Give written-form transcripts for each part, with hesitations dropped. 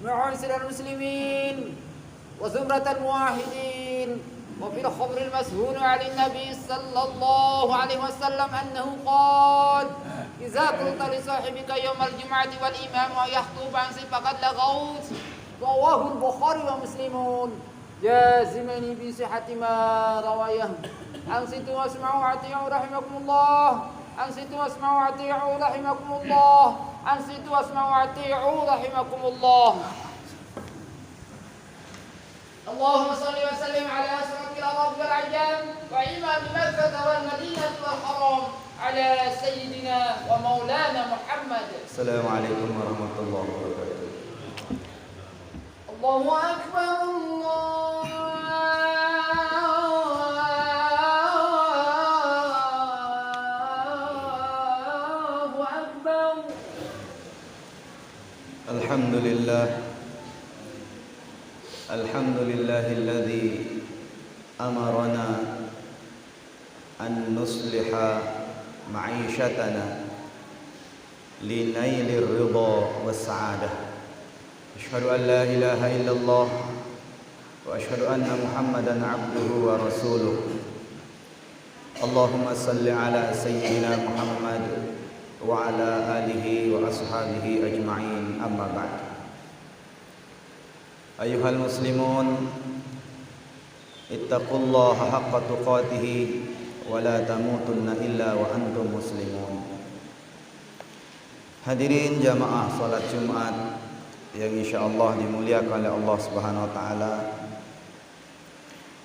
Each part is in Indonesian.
معاشر المسلمين وزمرة الموحدين. وفي الخبر المسهول عن النبي صلى الله عليه وسلم أنه قال: إذا قلت لصاحبك يوم الجمعة والإمام يخطب أنصت فقد لغوت. رواه البخاري ومسلم جازما بصحة ما رواه. أنصتوا واسمعوا وأطيعوا رحمكم الله. أنصتوا واسمعوا وأطيعوا رحمكم الله. أنصتوا واسمعوا وأطيعوا رحمكم الله. اللهم صل وسلم على أشرف الأرض والعجام وإمام مكة والمدينة والحرم على سيدنا ومولانا محمد. السلام عليكم ورحمة الله وبركاته. الله أكبر الله أكبر. الحمد لله الذي أمرنا أن نصلح معيشتنا لنيل الرضا والسعادة. أشهد أن لا إله إلا الله وأشهد أن محمدا عبده ورسوله. اللهم صل على سيدنا محمد وعلى آله وأصحابه أجمعين. أما بعد. أيها المسلمون اتقوا الله حق تقاته ولا تموتن إلا وأنتم مسلمون. Hadirin jamaah salat Jumat yang insyaallah dimuliakan oleh Allah Subhanahu wa taala.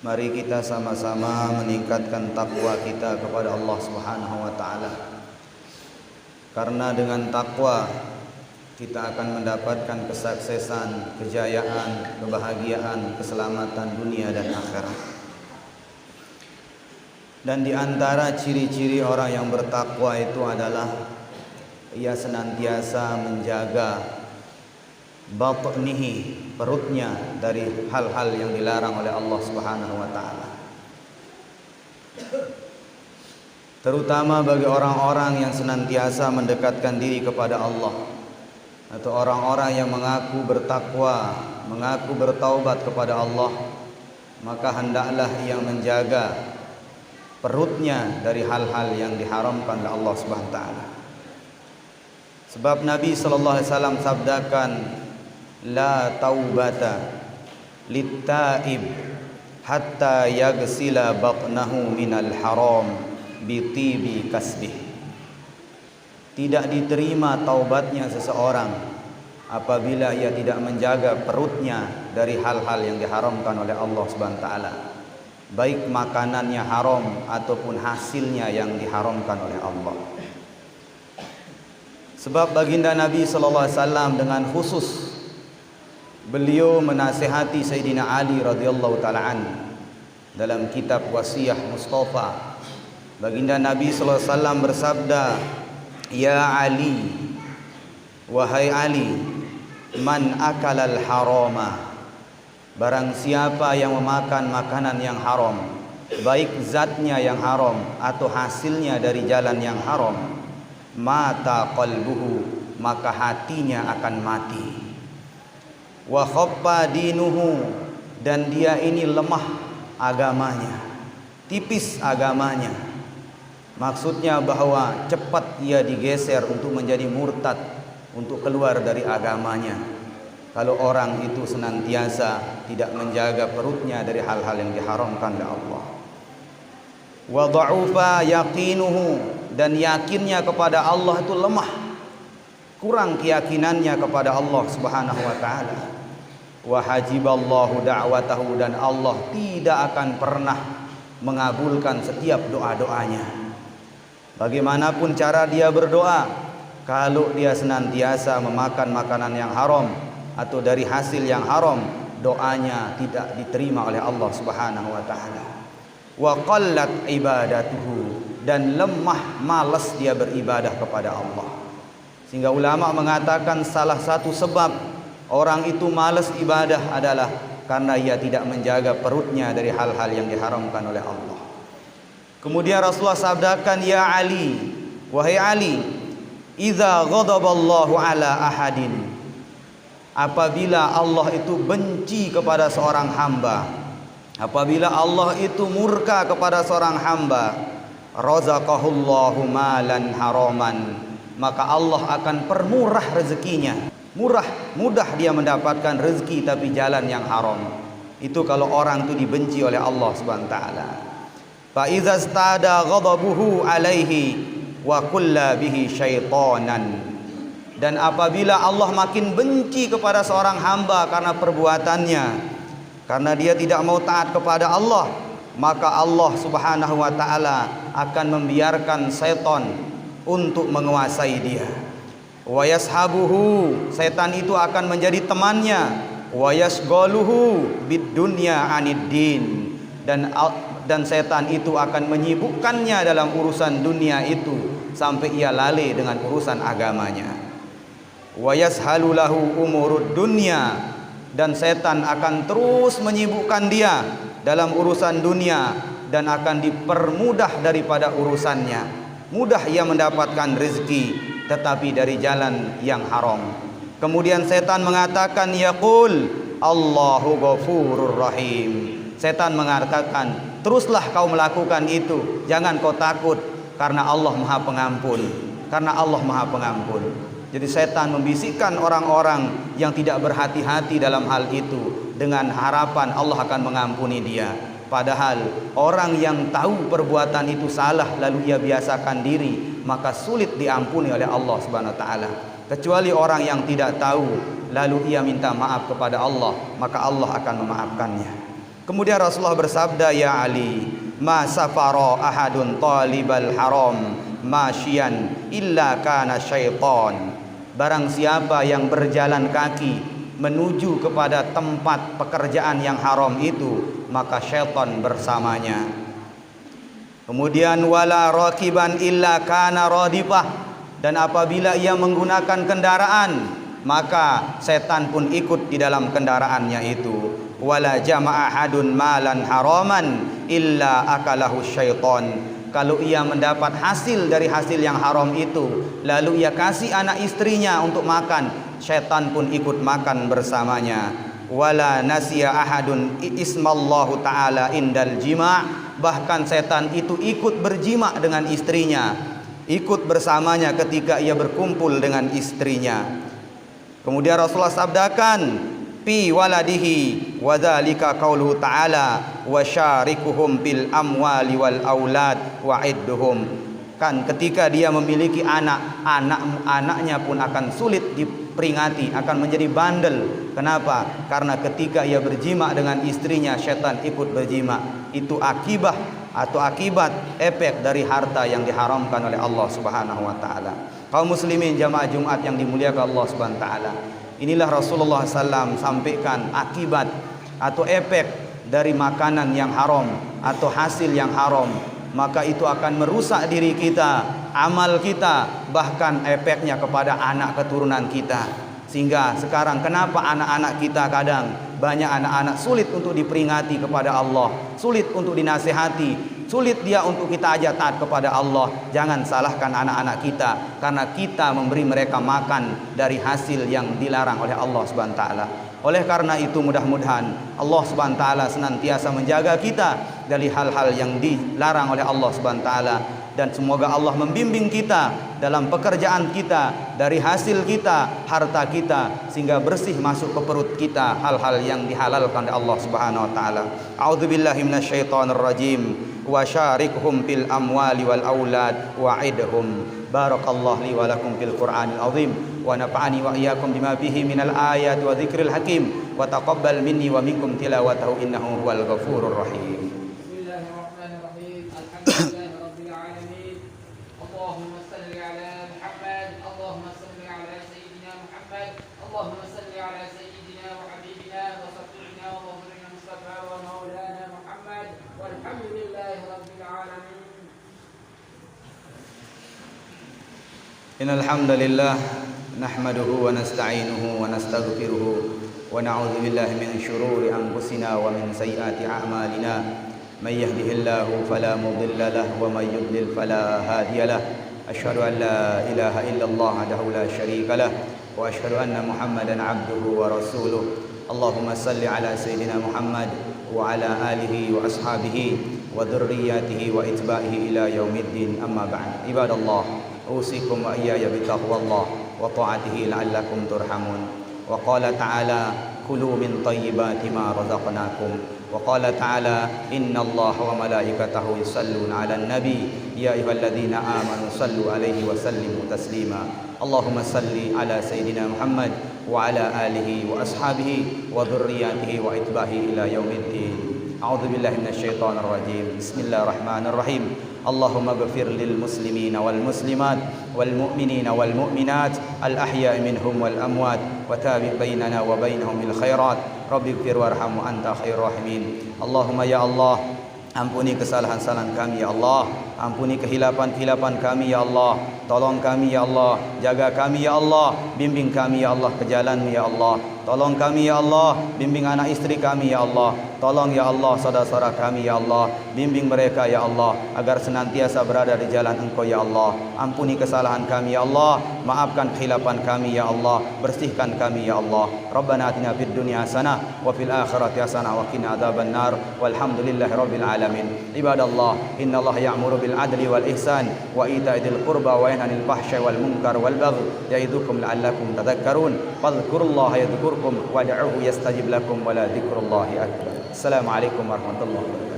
Mari kita sama-sama meningkatkan takwa kita kepada Allah Subhanahu wa taala. Karena dengan takwa kita akan mendapatkan kesuksesan, kejayaan, kebahagiaan, keselamatan dunia dan akhirat. Dan di antara ciri-ciri orang yang bertakwa itu adalah ia senantiasa menjaga batnihi, perutnya, dari hal-hal yang dilarang oleh Allah Subhanahu wa taala. Terutama bagi orang-orang yang senantiasa mendekatkan diri kepada Allah, atau orang-orang yang mengaku bertakwa, mengaku bertaubat kepada Allah, maka hendaklah ia menjaga perutnya dari hal-hal yang diharamkan oleh Allah Subhanahu wa taala. Sebab Nabi sallallahu alaihi wasallam sabdakan, la taubata littaib hatta yagsila batnahu minal haram bitibi kasbih. Tidak diterima taubatnya seseorang apabila ia tidak menjaga perutnya dari hal-hal yang diharamkan oleh Allah Subhanahu wa taala, baik makanannya haram ataupun hasilnya yang diharamkan oleh Allah. Sebab baginda Nabi sallallahu alaihi wasallam dengan khusus beliau menasihati Sayyidina Ali radhiyallahu taala an dalam kitab Wasiyah Mustafa. Baginda Nabi sallallahu alaihi wasallam bersabda, "Ya Ali, wahai Ali, man akalal harama, barang siapa yang memakan makanan yang haram, baik zatnya yang haram atau hasilnya dari jalan yang haram, mata qalbuhu, maka hatinya akan mati. Wa khaffa dinuhu, dan dia ini lemah agamanya, tipis agamanya." Maksudnya bahwa cepat ia digeser untuk menjadi murtad, untuk keluar dari agamanya, kalau orang itu senantiasa tidak menjaga perutnya dari hal-hal yang diharamkan oleh Allah. Wa dha'ufa yaqinuhu, dan yakinnya kepada Allah itu lemah, kurang keyakinannya kepada Allah Subhanahu wa taala. Wa hajiballahu da'watahu, dan Allah tidak akan pernah mengabulkan setiap doa-doanya. Bagaimanapun cara dia berdoa, kalau dia senantiasa memakan makanan yang haram atau dari hasil yang haram, doanya tidak diterima oleh Allah Subhanahu wa taala. Wa qallat ibadatuhu, dan lemah, malas dia beribadah kepada Allah. Sehingga ulama mengatakan salah satu sebab orang itu malas ibadah adalah karena ia tidak menjaga perutnya dari hal-hal yang diharamkan oleh Allah. Kemudian Rasulullah sabdakan, "Ya Ali, wahai Ali, idza ghadaballahu ala ahadin, apabila Allah itu benci kepada seorang hamba, apabila Allah itu murka kepada seorang hamba, razaqahullahu malan haraman, maka Allah akan permurah rezekinya. Mudah dia mendapatkan rezeki tapi jalan yang haram. Itu kalau orang itu dibenci oleh Allah Subhanahu wa taala. Fa iza stada ghadabuhu alaihi wa kulla bihi syaitanan. Dan apabila Allah makin benci kepada seorang hamba karena perbuatannya, karena dia tidak mau taat kepada Allah, maka Allah Subhanahu wa taala akan membiarkan setan untuk menguasai dia. Wa yashabuhu, setan itu akan menjadi temannya. Wa yasghaluhu bid-dunya 'anid din, dan setan itu akan menyibukkannya dalam urusan dunia itu sampai ia lalai dengan urusan agamanya. Wa yashalu lahu umurud dunya, dan setan akan terus menyibukkan dia dalam urusan dunia dan akan dipermudah daripada urusannya. Mudah ia mendapatkan rezeki tetapi dari jalan yang haram. Kemudian setan mengatakan, yaqul Allahu ghafurur rahim. Setan mengatakan, teruslah kau melakukan itu, jangan kau takut, karena Allah Maha Pengampun. Karena Allah Maha Pengampun. Jadi setan membisikkan orang-orang yang tidak berhati-hati dalam hal itu dengan harapan Allah akan mengampuni dia. Padahal orang yang tahu perbuatan itu salah lalu ia biasakan diri, maka sulit diampuni oleh Allah Subhanahu wa taala. Kecuali orang yang tidak tahu lalu ia minta maaf kepada Allah, maka Allah akan memaafkannya. Kemudian Rasulullah bersabda, ya Ali, ma safara ahadun talibal haram masyian illa kana syaitan. Barang siapa yang berjalan kaki menuju kepada tempat pekerjaan yang haram itu, maka syaitan bersamanya. Kemudian wala rakiban illa kana radifah, dan apabila ia menggunakan kendaraan, maka setan pun ikut di dalam kendaraannya itu. Wala jama'a hadun malan haraman illa akalahu syaitan. Kalau ia mendapat hasil dari hasil yang haram itu, lalu ia kasih anak istrinya untuk makan, syaitan pun ikut makan bersamanya. Wala nasiya ahadun ismallahu ta'ala indal jima', bahkan setan itu ikut berjima dengan istrinya, ikut bersamanya ketika ia berkumpul dengan istrinya. Kemudian Rasulullah sabdakan, fi waladihi wa dzalika qauluhu ta'ala wa syarikuhum bil amwali wal aulad wa'idduhum. Kan ketika dia memiliki anaknya pun akan sulit diperingati, akan menjadi bandel. Kenapa? Karena ketika ia berjima dengan istrinya, syaitan ikut berjima. Itu akibat efek dari harta yang diharamkan oleh Allah Subhanahu wa taala. Kaum muslimin jamaah Jumat yang dimuliakan Allah Subhanahu wa taala, inilah Rasulullah SAW sampaikan akibat atau efek dari makanan yang haram atau hasil yang haram. Maka itu akan merusak diri kita, amal kita, bahkan efeknya kepada anak keturunan kita. Sehingga sekarang kenapa anak-anak kita kadang banyak anak-anak sulit untuk diperingati kepada Allah, sulit untuk dinasihati, sulit dia untuk kita ajak taat kepada Allah. Jangan salahkan anak-anak kita, karena kita memberi mereka makan dari hasil yang dilarang oleh Allah Subhanahu wa taala. Oleh karena itu mudah-mudahan Allah Subhanahu wa taala senantiasa menjaga kita dari hal-hal yang dilarang oleh Allah Subhanahu wa taala, dan semoga Allah membimbing kita dalam pekerjaan kita, dari hasil kita, harta kita, sehingga bersih masuk ke perut kita hal-hal yang dihalalkan oleh Allah Subhanahu wa taala. A'udzubillahi minasyaitonir rajim. Wa syarikhum fil amwali wal aulad wa'idhum. Barakallahu li wa lakum fil Qur'anil azim wa nafa'ani wa iyyakum bima fihi minal ayati wa dzikril hakim wa taqabbal minni wa minkum tilawatahu innahu huwal ghafurur rahim. Bismillahirrahmanirrahim. Alhamdulillahirabbil alamin. Allahumma shalli ala Muhammad, Allahumma shalli ala sayyidina Muhammad, Allahumma shalli ala sayyidina wa habibina wa sayyidina wa mawlana Mustafa wa maulana Muhammad walhamdulillahirabbil alamin. Innal hamdalillah nahmaduhu wa nasta'inuhu wa nastaghfiruhu wa na'udzu billahi min syururi anfusina wa min sayyiati a'malina. May yahdihillahu fala mudilla lahu wa may yudlil fala hadiya lahu. Asyhadu an la ilaha illallah wahdahu la syarika lahu wa وأشهد أن محمدا عبده ورسوله اللهم صل على سيدنا محمد وعلى آله وأصحابه وذرياته وإتباعه إلى يوم الدين أما بعد عباد الله أوصيكم وإياي بتقوى الله وطاعته لعلكم ترحمون وقال تعالى كلوا من طيبات ما رزقناكم وقال تعالى إن الله وملائكته يصلون على النبي يا أيها الذين آمنوا صلوا عليه وسلموا تسليما اللهم صل على سيدنا محمد وعلى آله وأصحابه وذرياته وإتباعه إلى يوم الدين أعوذ بالله من الشيطان الرجيم بسم الله الرحمن الرحيم اللهم اغفر للمسلمين والمسلمات والمؤمنين والمؤمنات الأحياء منهم والأموات وتابع بيننا وبينهم بالخيرات رب اغفر وارحم وأنت خير الراحمين اللهم يا الله ampuni kesalahan-kesalahan kami ya Allah, ampuni kehilapan-kehilapan kami ya Allah, tolong kami ya Allah, jaga kami ya Allah, bimbing kami ya Allah ke jalan-Mu ya Allah, tolong kami ya Allah, bimbing anak istri kami ya Allah, tolong ya Allah saudara-saudara kami ya Allah, bimbing mereka ya Allah agar senantiasa berada di jalan Engkau ya Allah, ampuni kesalahan kami ya Allah, maafkan kehilapan kami ya Allah, bersihkan kami ya Allah. Rabbana atina fid dunya hasanah wa fil akhirati hasanah wa qina adzabannar walhamdulillahi rabbil alamin. Ibadallah innallaha ya'muru bil adli wal ihsan wa ita'i dzil qurba wa yanha 'anil fahsya'i wal munkar wal baghi ya'idzukum la'allakum tadhakkarun fadhkurullaha yadhkurkum wad'uhu yastajib lakum wa la dzikrullahi akbar. Assalamualaikum warahmatullahi wabarakatuh.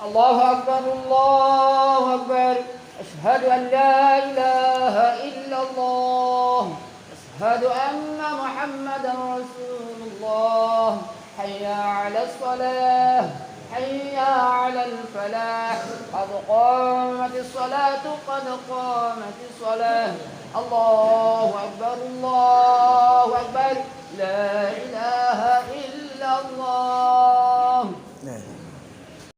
Allahu akbar, Allahu akbar. Asyhadu an la ilaha illallah. Asyhadu anna Muhammadan Rasulullah. Hayya 'alas shalah, hayya 'alal falah. Qad qamatis salatu, qad qamatis salah. Allahu akbar, Allahu akbar. La ilaha illallah.